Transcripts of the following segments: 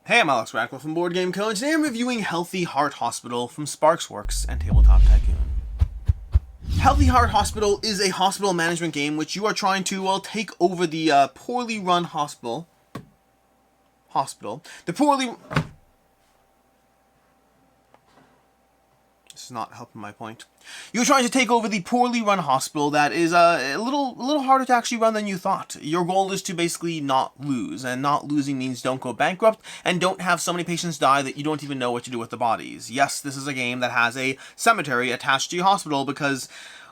Hey, I'm Alex Radcliffe from Board Game Co. and today I'm reviewing Healthy Heart Hospital from Sparksworks and Tabletop Tycoon. Healthy Heart Hospital is a hospital management game which you are trying to, well, take over the poorly run hospital. This is not helping my point. You're trying to take over the poorly run hospital that is a little harder to actually run than you thought. Your goal is to basically not lose, and not losing means don't go bankrupt and don't have so many patients die that you don't even know what to do with the bodies. Yes, this is a game that has a cemetery attached to your hospital because,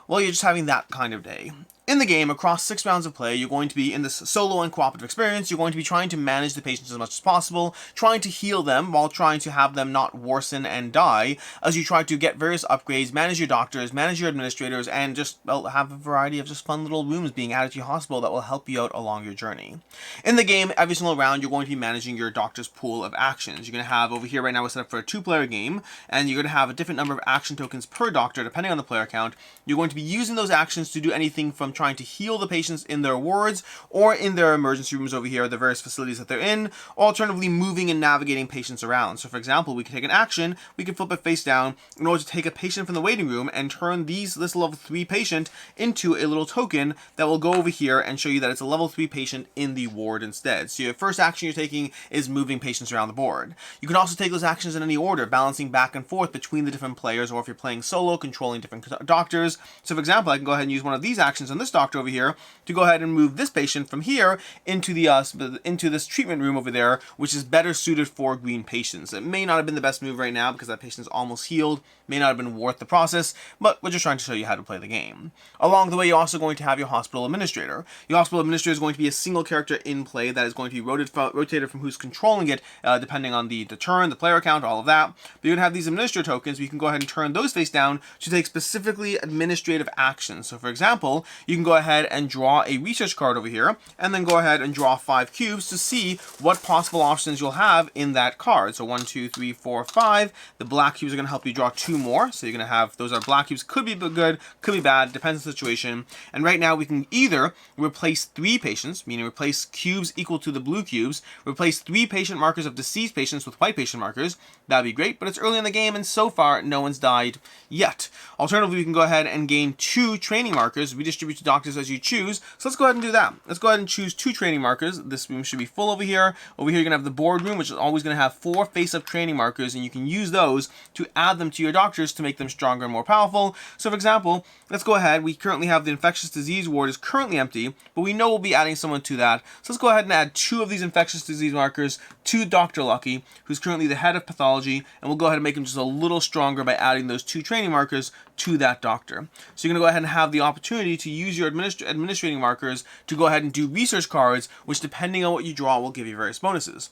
well, you're just having that kind of day. In the game, across 6 rounds of play, you're going to be in this solo and cooperative experience. You're going to be trying to manage the patients as much as possible, trying to heal them while trying to have them not worsen and die, as you try to get various upgrades, manage your doctors, manage your administrators, and just, well, have a variety of just fun little rooms being added to your hospital that will help you out along your journey. In the game, every single round, you're going to be managing your doctor's pool of actions. You're going to have, over here right now, we're set up for a 2-player game, and you're going to have a different number of action tokens per doctor, depending on the player count. You're going to be using those actions to do anything from trying to heal the patients in their wards or in their emergency rooms over here, the various facilities that they're in, or alternatively moving and navigating patients around. So for example, we can take an action, we can flip it face down in order to take a patient from the waiting room and turn this level 3 patient into a little token that will go over here and show you that it's a level 3 patient in the ward instead. So your first action you're taking is moving patients around the board. You can also take those actions in any order, balancing back and forth between the different players, or if you're playing solo, controlling different doctors. So for example, I can go ahead and use one of these actions on this doctor over here to go ahead and move this patient from here into this treatment room over there, which is better suited for green patients. It may not have been the best move right now because that patient's almost healed, may not have been worth the process, but we're just trying to show you how to play the game. Along the way, you're also going to have your hospital administrator. Your hospital administrator is going to be a single character in play that is going to be rotated from who's controlling it, depending on the turn, the player count, all of that. But you're going to have these administrator tokens, where you can go ahead and turn those face down to take specifically administrative actions. So for example, you can go ahead and draw a research card over here, and then go ahead and draw 5 cubes to see what possible options you'll have in that card. So 1, 2, 3, 4, 5. The black cubes are going to help you draw 2 more. So you're going to have, those are black cubes, could be good, could be bad, depends on the situation. And right now we can either replace 3 patients, meaning replace cubes equal to the blue cubes, replace 3 patient markers of deceased patients with white patient markers. That'd be great, but it's early in the game and so far no one's died yet. Alternatively, we can go ahead and gain 2 training markers, redistribute to doctors as you choose. So let's go ahead and do that. Let's go ahead and choose 2 training markers. This room should be full over here. Over here, you're going to have the board room, which is always going to have 4 face-up training markers, and you can use those to add them to your doctors to make them stronger and more powerful. So for example, let's go ahead. We currently have the infectious disease ward is currently empty, but we know we'll be adding someone to that. So let's go ahead and add 2 of these infectious disease markers to Dr. Lucky, who's currently the head of pathology, and we'll go ahead and make him just a little stronger by adding those 2 training markers to that doctor. So you're going to go ahead and have the opportunity to use your administrating markers to go ahead and do research cards, which depending on what you draw will give you various bonuses.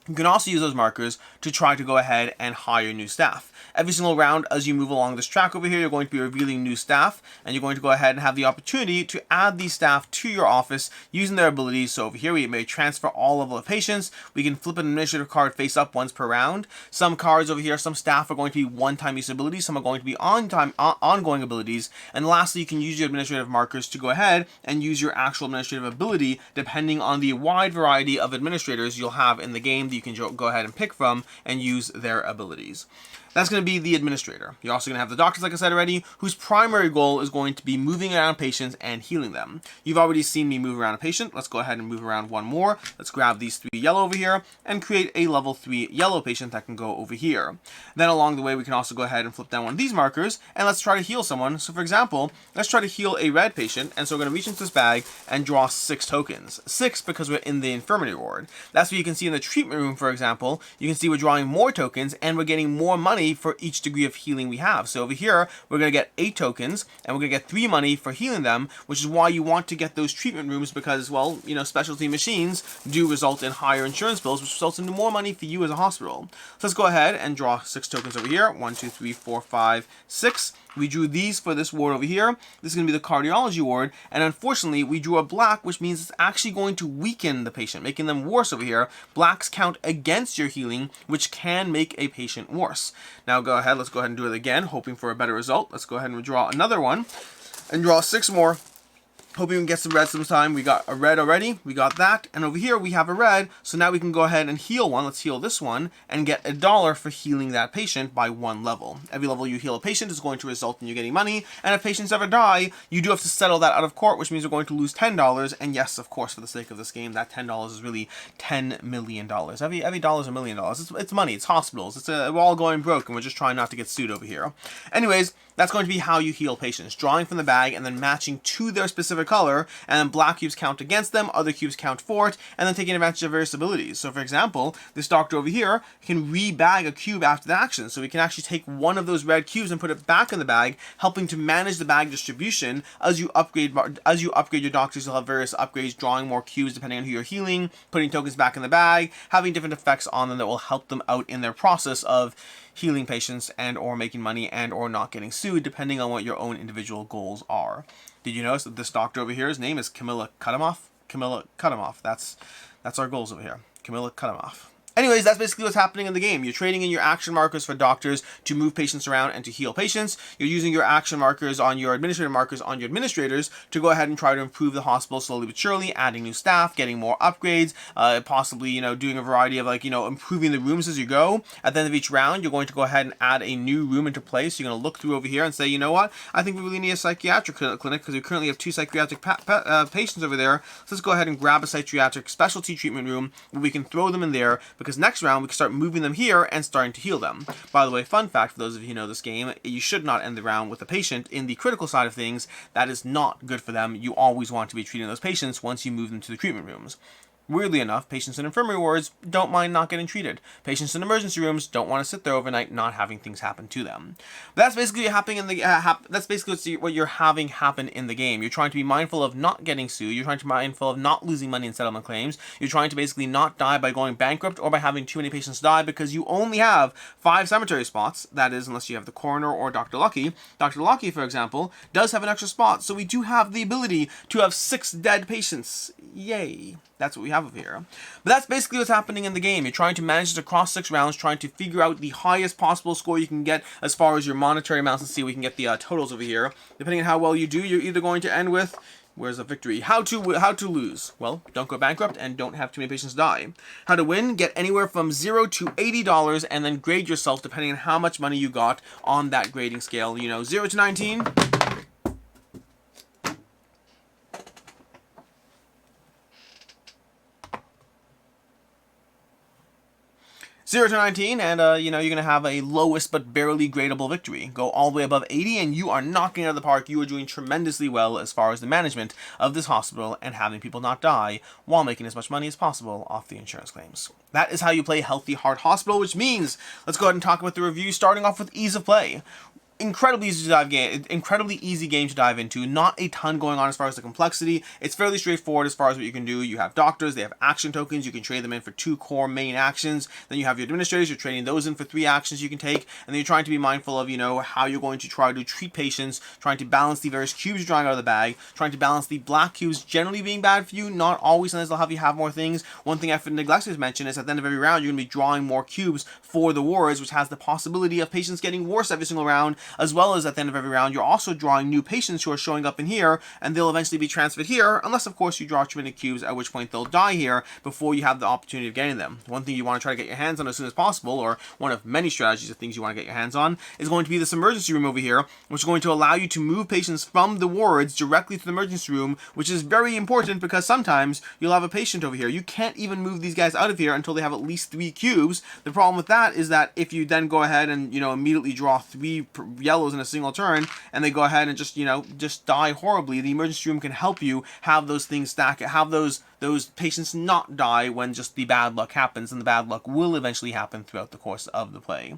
You can also use those markers to try to go ahead and hire new staff. Every single round as you move along this track over here, you're going to be revealing new staff, and you're going to go ahead and have the opportunity to add these staff to your office using their abilities. So over here, we may transfer all level of patients. We can flip an administrative card face up once per round. Some cards over here, some staff are going to be one-time use abilities. Some are going to be ongoing abilities. And lastly, you can use your administrative markers to go ahead and use your actual administrative ability depending on the wide variety of administrators you'll have in the game that you can go ahead and pick from and use their abilities. That's going to be the administrator. You're also going to have the doctors, like I said already, whose primary goal is going to be moving around patients and healing them. You've already seen me move around a patient. Let's go ahead and move around one more. Let's grab these 3 yellow over here and create a level 3 yellow patient that can go over here. Then along the way, we can also go ahead and flip down one of these markers, and let's try to heal someone. So for example, let's try to heal a red patient, and so we're going to reach into this bag and draw 6 tokens. 6 because we're in the infirmary ward. That's what you can see in the treatment room, for example. You can see we're drawing more tokens, and we're getting more money for each degree of healing we have. So over here, we're going to get 8 tokens, and we're going to get 3 money for healing them, which is why you want to get those treatment rooms because, well, you know, specialty machines do result in higher insurance bills, which results into more money for you as a hospital. So let's go ahead and draw 6 tokens over here. 1, 2, 3, 4, 5, 6. We drew these for this ward over here. This is going to be the cardiology ward, and unfortunately, we drew a black, which means it's actually going to weaken the patient, making them worse over here. Blacks count against your healing, which can make a patient worse. Now go ahead, let's go ahead and do it again, hoping for a better result. Let's go ahead and draw another one, and draw 6 more. Hope you can get some red sometime. We got a red already. We got that. And over here we have a red. So now we can go ahead and heal one. Let's heal this one and get $1 for healing that patient by 1 level. Every level you heal a patient is going to result in you getting money. And if patients ever die, you do have to settle that out of court, which means you're going to lose $10. And yes, of course, for the sake of this game, that $10 is really $10 million. Every dollar is $1 million. It's money. It's hospitals. We're all going broke, and we're just trying not to get sued over here. Anyways, that's going to be how you heal patients. Drawing from the bag and then matching to their specific color, and then black cubes count against them, other cubes count for it, and then taking advantage of various abilities. So for example, this doctor over here can rebag a cube after the action. So we can actually take one of those red cubes and put it back in the bag, helping to manage the bag distribution. As you upgrade your doctors, you'll have various upgrades, drawing more cubes depending on who you're healing, putting tokens back in the bag, having different effects on them that will help them out in their process of healing patients and or making money and or not getting sued, depending on what your own individual goals are. Did you notice that this doctor over here, his name is Camilla Cutomoff? Camilla Cutomoff. That's our goals over here. Camilla Cutomoff. Anyways, that's basically what's happening in the game. You're trading in your action markers for doctors to move patients around and to heal patients. You're using your action markers on your administrative markers on your administrators to go ahead and try to improve the hospital slowly but surely, adding new staff, getting more upgrades, possibly, doing a variety of improving the rooms as you go. At the end of each round, you're going to go ahead and add a new room into place. You're going to look through over here and say, you know what? I think we really need a psychiatric clinic because we currently have 2 psychiatric patients over there. So let's go ahead and grab a psychiatric specialty treatment room where we can throw them in there, because next round we can start moving them here and starting to heal them. By the way, fun fact for those of you who know this game, you should not end the round with a patient in the critical side of things. That is not good for them. You always want to be treating those patients once you move them to the treatment rooms. Weirdly enough, patients in infirmary wards don't mind not getting treated. Patients in emergency rooms don't want to sit there overnight not having things happen to them. But that's basically what you're having happen in the game. You're trying to be mindful of not getting sued. You're trying to be mindful of not losing money in settlement claims. You're trying to basically not die by going bankrupt or by having too many patients die, because you only have 5 cemetery spots. That is, unless you have the coroner or Dr. Lucky. Dr. Lucky, for example, does have an extra spot, so we do have the ability to have 6 dead patients. Yay. That's what we have over here. But that's basically what's happening in the game. You're trying to manage this across 6 rounds, trying to figure out the highest possible score you can get as far as your monetary amounts. Let's see if we can get the totals over here. Depending on how well you do, you're either going to end with, where's the victory? How to lose? Well, don't go bankrupt and don't have too many patients die. How to win? Get anywhere from $0 to $80 and then grade yourself depending on how much money you got on that grading scale. 0 to 19. 0 to 19, and you're going to have a lowest but barely gradable victory. Go all the way above 80, and you are knocking it out of the park. You are doing tremendously well as far as the management of this hospital and having people not die while making as much money as possible off the insurance claims. That is how you play Healthy Heart Hospital, which means let's go ahead and talk about the review, starting off with ease of play. Incredibly easy game to dive into. Not a ton going on as far as the complexity. It's fairly straightforward as far as what you can do. You have doctors, they have action tokens. You can trade them in for 2 core main actions. Then you have your administrators. You're trading those in for 3 actions you can take. And then you're trying to be mindful of, how you're going to try to treat patients, trying to balance the various cubes you're drawing out of the bag, trying to balance the black cubes generally being bad for you. Not always, sometimes they'll have you have more things. One thing I've neglected to mention is at the end of every round, you're going to be drawing more cubes for the wards, which has the possibility of patients getting worse every single round, as well as at the end of every round, you're also drawing new patients who are showing up in here, and they'll eventually be transferred here, unless, of course, you draw too many cubes, at which point they'll die here before you have the opportunity of getting them. One thing you want to try to get your hands on as soon as possible, or one of many strategies of things you want to get your hands on, is going to be this emergency room over here, which is going to allow you to move patients from the wards directly to the emergency room, which is very important because sometimes you'll have a patient over here. You can't even move these guys out of here until they have at least 3 cubes. The problem with that is that if you then go ahead and, immediately draw 3 yellows in a single turn, and they go ahead and just die horribly, the emergency room can help you have those things stack, have those patients not die when just the bad luck happens, and the bad luck will eventually happen throughout the course of the play.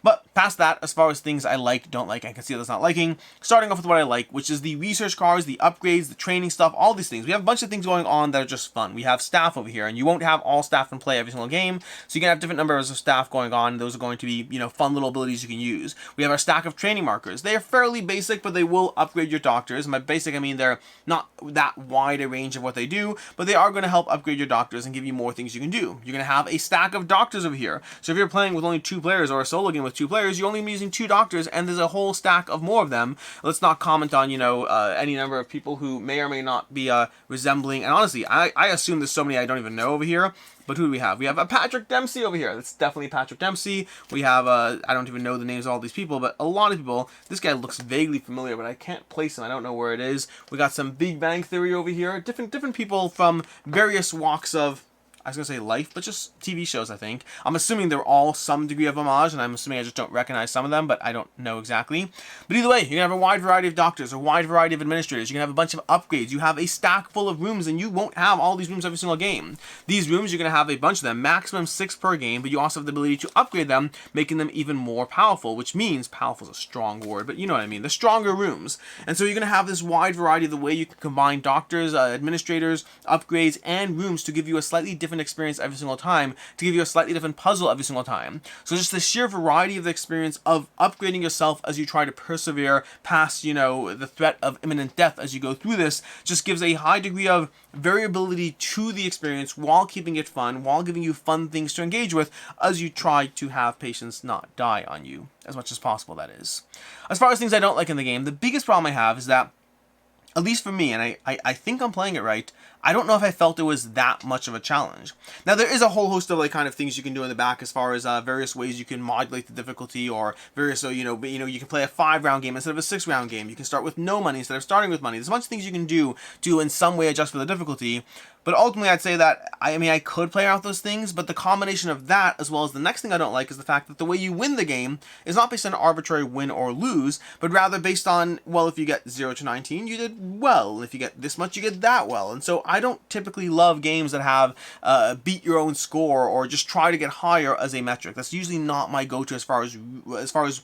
But past that, as far as things I like, don't like, I can see that's not liking, starting off with what I like, which is the research cards, the upgrades, the training stuff, all these things. We have a bunch of things going on that are just fun. We have staff over here, and you won't have all staff in play every single game, so you can have different numbers of staff going on. Those are going to be, fun little abilities you can use. We have our stack of training markers. They are fairly basic, but they will upgrade your doctors. And by basic, I mean they're not that wide a range of what they do, but they are going to help upgrade your doctors and give you more things you can do. You're going to have a stack of doctors over here. So if you're playing with only 2 players or a solo game with 2 players, you're only using 2 doctors, and there's a whole stack of more of them. Let's not comment on, any number of people who may or may not be resembling. And honestly, I assume there's so many I don't even know over here. But who do we have? We have a Patrick Dempsey over here. That's definitely Patrick Dempsey. We have, I don't even know the names of all these people, but a lot of people. This guy looks vaguely familiar, but I can't place him. I don't know where it is. We got some Big Bang Theory over here. Different people from various walks of, I was going to say life, but just TV shows, I think. I'm assuming they're all some degree of homage, and I'm assuming I just don't recognize some of them, but I don't know exactly. But either way, you're going to have a wide variety of doctors, a wide variety of administrators. You're going to have a bunch of upgrades. You have a stack full of rooms, and you won't have all these rooms every single game. These rooms, you're going to have a bunch of them, maximum 6 per game, but you also have the ability to upgrade them, making them even more powerful, which means, powerful is a strong word, but you know what I mean, the stronger rooms. And so you're going to have this wide variety of the way you can combine doctors, administrators, upgrades, and rooms to give you a slightly different experience every single time, to give you a slightly different puzzle every single time. So just the sheer variety of the experience of upgrading yourself as you try to persevere past, the threat of imminent death as you go through this, just gives a high degree of variability to the experience while keeping it fun, while giving you fun things to engage with as you try to have patients not die on you, as much as possible, that is. As far as things I don't like in the game, the biggest problem I have is that, at least for me, and I think I'm playing it right, I don't know if I felt it was that much of a challenge. Now, there is a whole host of kind of things you can do in the back as far as various ways you can modulate the difficulty, or various, you can play a 5-round game instead of a 6-round game. You can start with no money instead of starting with money. There's a bunch of things you can do to in some way adjust for the difficulty. But ultimately, I'd say that, I could play out those things, but the combination of that, as well as the next thing I don't like, is the fact that the way you win the game is not based on arbitrary win or lose, but rather based on, well, if you get 0 to 19, you did well. If you get this much, you get that well. And so I don't typically love games that have beat your own score or just try to get higher as a metric. That's usually not my go-to as far as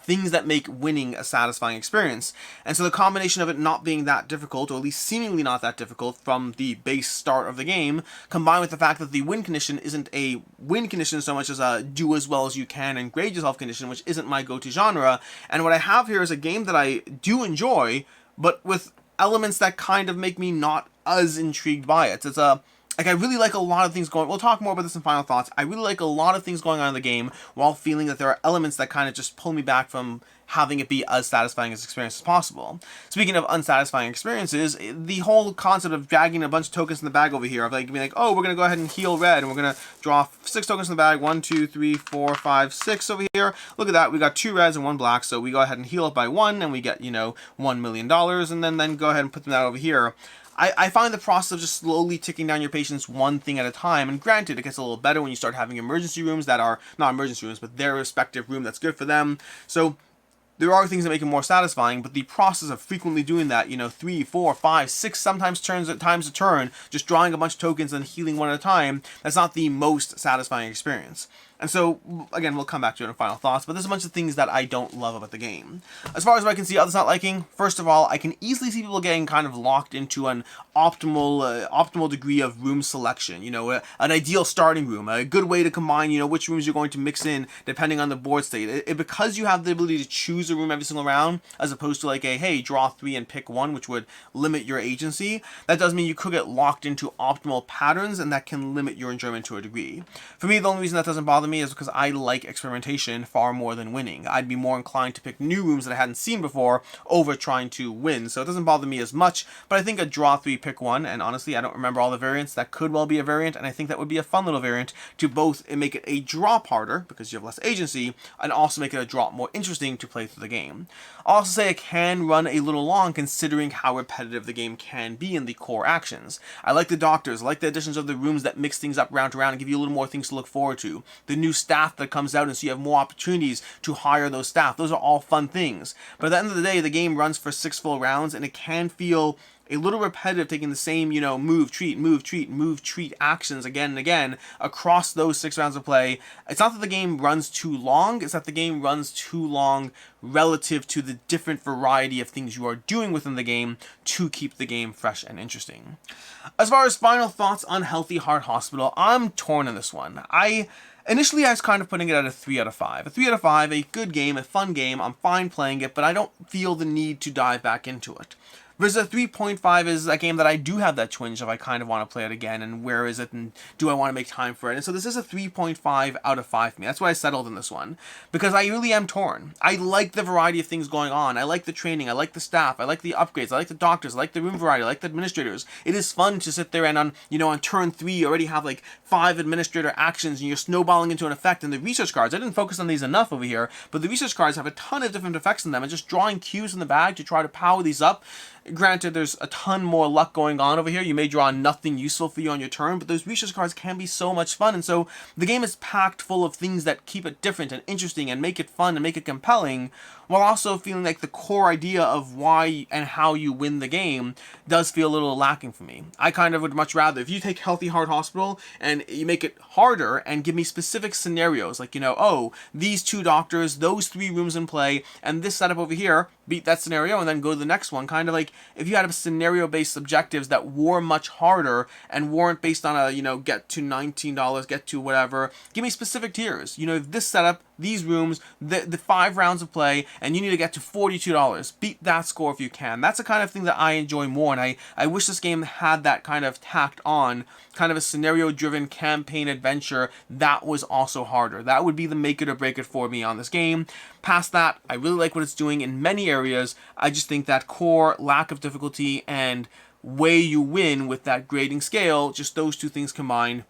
things that make winning a satisfying experience. And so the combination of it not being that difficult, or at least seemingly not that difficult from the base start of the game, combined with the fact that the win condition isn't a win condition so much as a do as well as you can and grade yourself condition, which isn't my go-to genre. And what I have here is a game that I do enjoy, but with elements that kind of make me not as intrigued by it. It's I really like a lot of things going. We'll talk more about this in final thoughts. I really like a lot of things going on in the game, while feeling that there are elements that kind of just pull me back from having it be as satisfying as experience as possible. Speaking of unsatisfying experiences, the whole concept of dragging a bunch of tokens in the bag over here, of being like, oh, we're gonna go ahead and heal red, and we're gonna draw 6 tokens in the bag. 1, 2, 3, 4, 5, 6 over here. Look at that. We got 2 reds and 1 black, so we go ahead and heal it by 1, and we get $1 million, and then go ahead and put them out over here. I find the process of just slowly ticking down your patients one thing at a time, and granted, it gets a little better when you start having emergency rooms that are not emergency rooms, but their respective room that's good for them. So there are things that make it more satisfying, but the process of frequently doing that, 3, 4, 5, 6, sometimes times a turn, just drawing a bunch of tokens and healing one at a time, that's not the most satisfying experience. And so, again, we'll come back to it in final thoughts, but there's a bunch of things that I don't love about the game. As far as what I can see others not liking, first of all, I can easily see people getting kind of locked into an optimal degree of room selection. An ideal starting room, a good way to combine, which rooms you're going to mix in depending on the board state. Because you have the ability to choose a room every single round, as opposed to hey, draw 3 and pick 1, which would limit your agency, that does mean you could get locked into optimal patterns, and that can limit your enjoyment to a degree. For me, the only reason that doesn't bother me is because I like experimentation far more than winning. I'd be more inclined to pick new rooms that I hadn't seen before over trying to win, so it doesn't bother me as much, but I think a draw 3, pick 1, and honestly, I don't remember all the variants, that could well be a variant, and I think that would be a fun little variant to both make it a drop harder, because you have less agency, and also make it a drop more interesting to play through the game. I'll also say it can run a little long considering how repetitive the game can be in the core actions. I like the doctors, I like the additions of the rooms that mix things up round to round and give you a little more things to look forward to. The new staff that comes out, and so you have more opportunities to hire those staff. Those are all fun things. But at the end of the day, the game runs for 6 full rounds, and it can feel a little repetitive, taking the same, move, treat actions again and again across those 6 rounds of play. It's not that the game runs too long, it's that the game runs too long relative to the different variety of things you are doing within the game to keep the game fresh and interesting. As far as final thoughts on Healthy Heart Hospital, I'm torn on this one. Initially, I was kind of putting it at a 3 out of 5. A 3 out of 5, a good game, a fun game, I'm fine playing it, but I don't feel the need to dive back into it. Versus a 3.5 is a game that I do have that twinge of I kind of want to play it again, and where is it, and do I want to make time for it? And so this is a 3.5 out of 5 for me. That's why I settled in this one, because I really am torn. I like the variety of things going on. I like the training. I like the staff. I like the upgrades. I like the doctors. I like the room variety. I like the administrators. It is fun to sit there and on turn 3 you already have like 5 administrator actions and you're snowballing into an effect. And the research cards, I didn't focus on these enough over here, but the research cards have a ton of different effects in them, and just drawing cues in the bag to try to power these up. Granted, there's a ton more luck going on over here. You may draw nothing useful for you on your turn, but those research cards can be so much fun. And so the game is packed full of things that keep it different and interesting and make it fun and make it compelling, while also feeling like the core idea of why and how you win the game does feel a little lacking for me. I kind of would much rather, if you take Healthy Heart Hospital and you make it harder and give me specific scenarios, like, oh, these 2 doctors, those 3 rooms in play, and this setup over here, beat that scenario and then go to the next one. Kind of like if you had scenario-based objectives that were much harder and weren't based on a, get to $19, get to whatever. Give me specific tiers. If this setup, these rooms, the 5 rounds of play, and you need to get to $42. Beat that score if you can. That's the kind of thing that I enjoy more, and I wish this game had that kind of tacked on, kind of a scenario-driven campaign adventure that was also harder. That would be the make it or break it for me on this game. Past that, I really like what it's doing in many areas. I just think that core lack of difficulty and way you win with that grading scale, just those 2 things combined,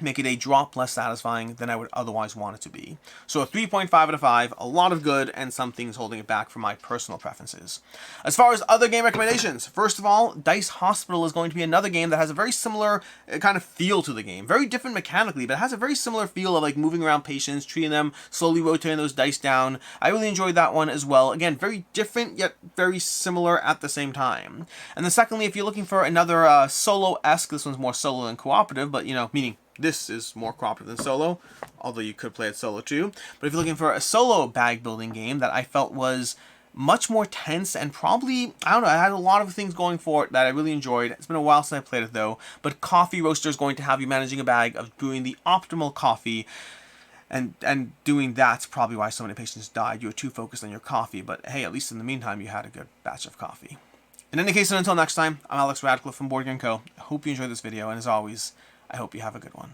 make it a drop less satisfying than I would otherwise want it to be. So a 3.5 out of 5, a lot of good, and some things holding it back from my personal preferences. As far as other game recommendations, first of all, Dice Hospital is going to be another game that has a very similar kind of feel to the game. Very different mechanically, but it has a very similar feel of like moving around patients, treating them, slowly rotating those dice down. I really enjoyed that one as well. Again, very different, yet very similar at the same time. And then secondly, if you're looking for another solo-esque, this one's more solo than cooperative, but meaning this is more cooperative than solo, although you could play it solo too. But if you're looking for a solo bag building game that I felt was much more tense and probably, I don't know, it had a lot of things going for it that I really enjoyed. It's been a while since I played it though, but Coffee Roaster is going to have you managing a bag of brewing the optimal coffee, and doing that's probably why so many patients died. You were too focused on your coffee, but hey, at least in the meantime, you had a good batch of coffee. In any case, and until next time, I'm Alex Radcliffe from Board Game Co. I hope you enjoyed this video, and as always, I hope you have a good one.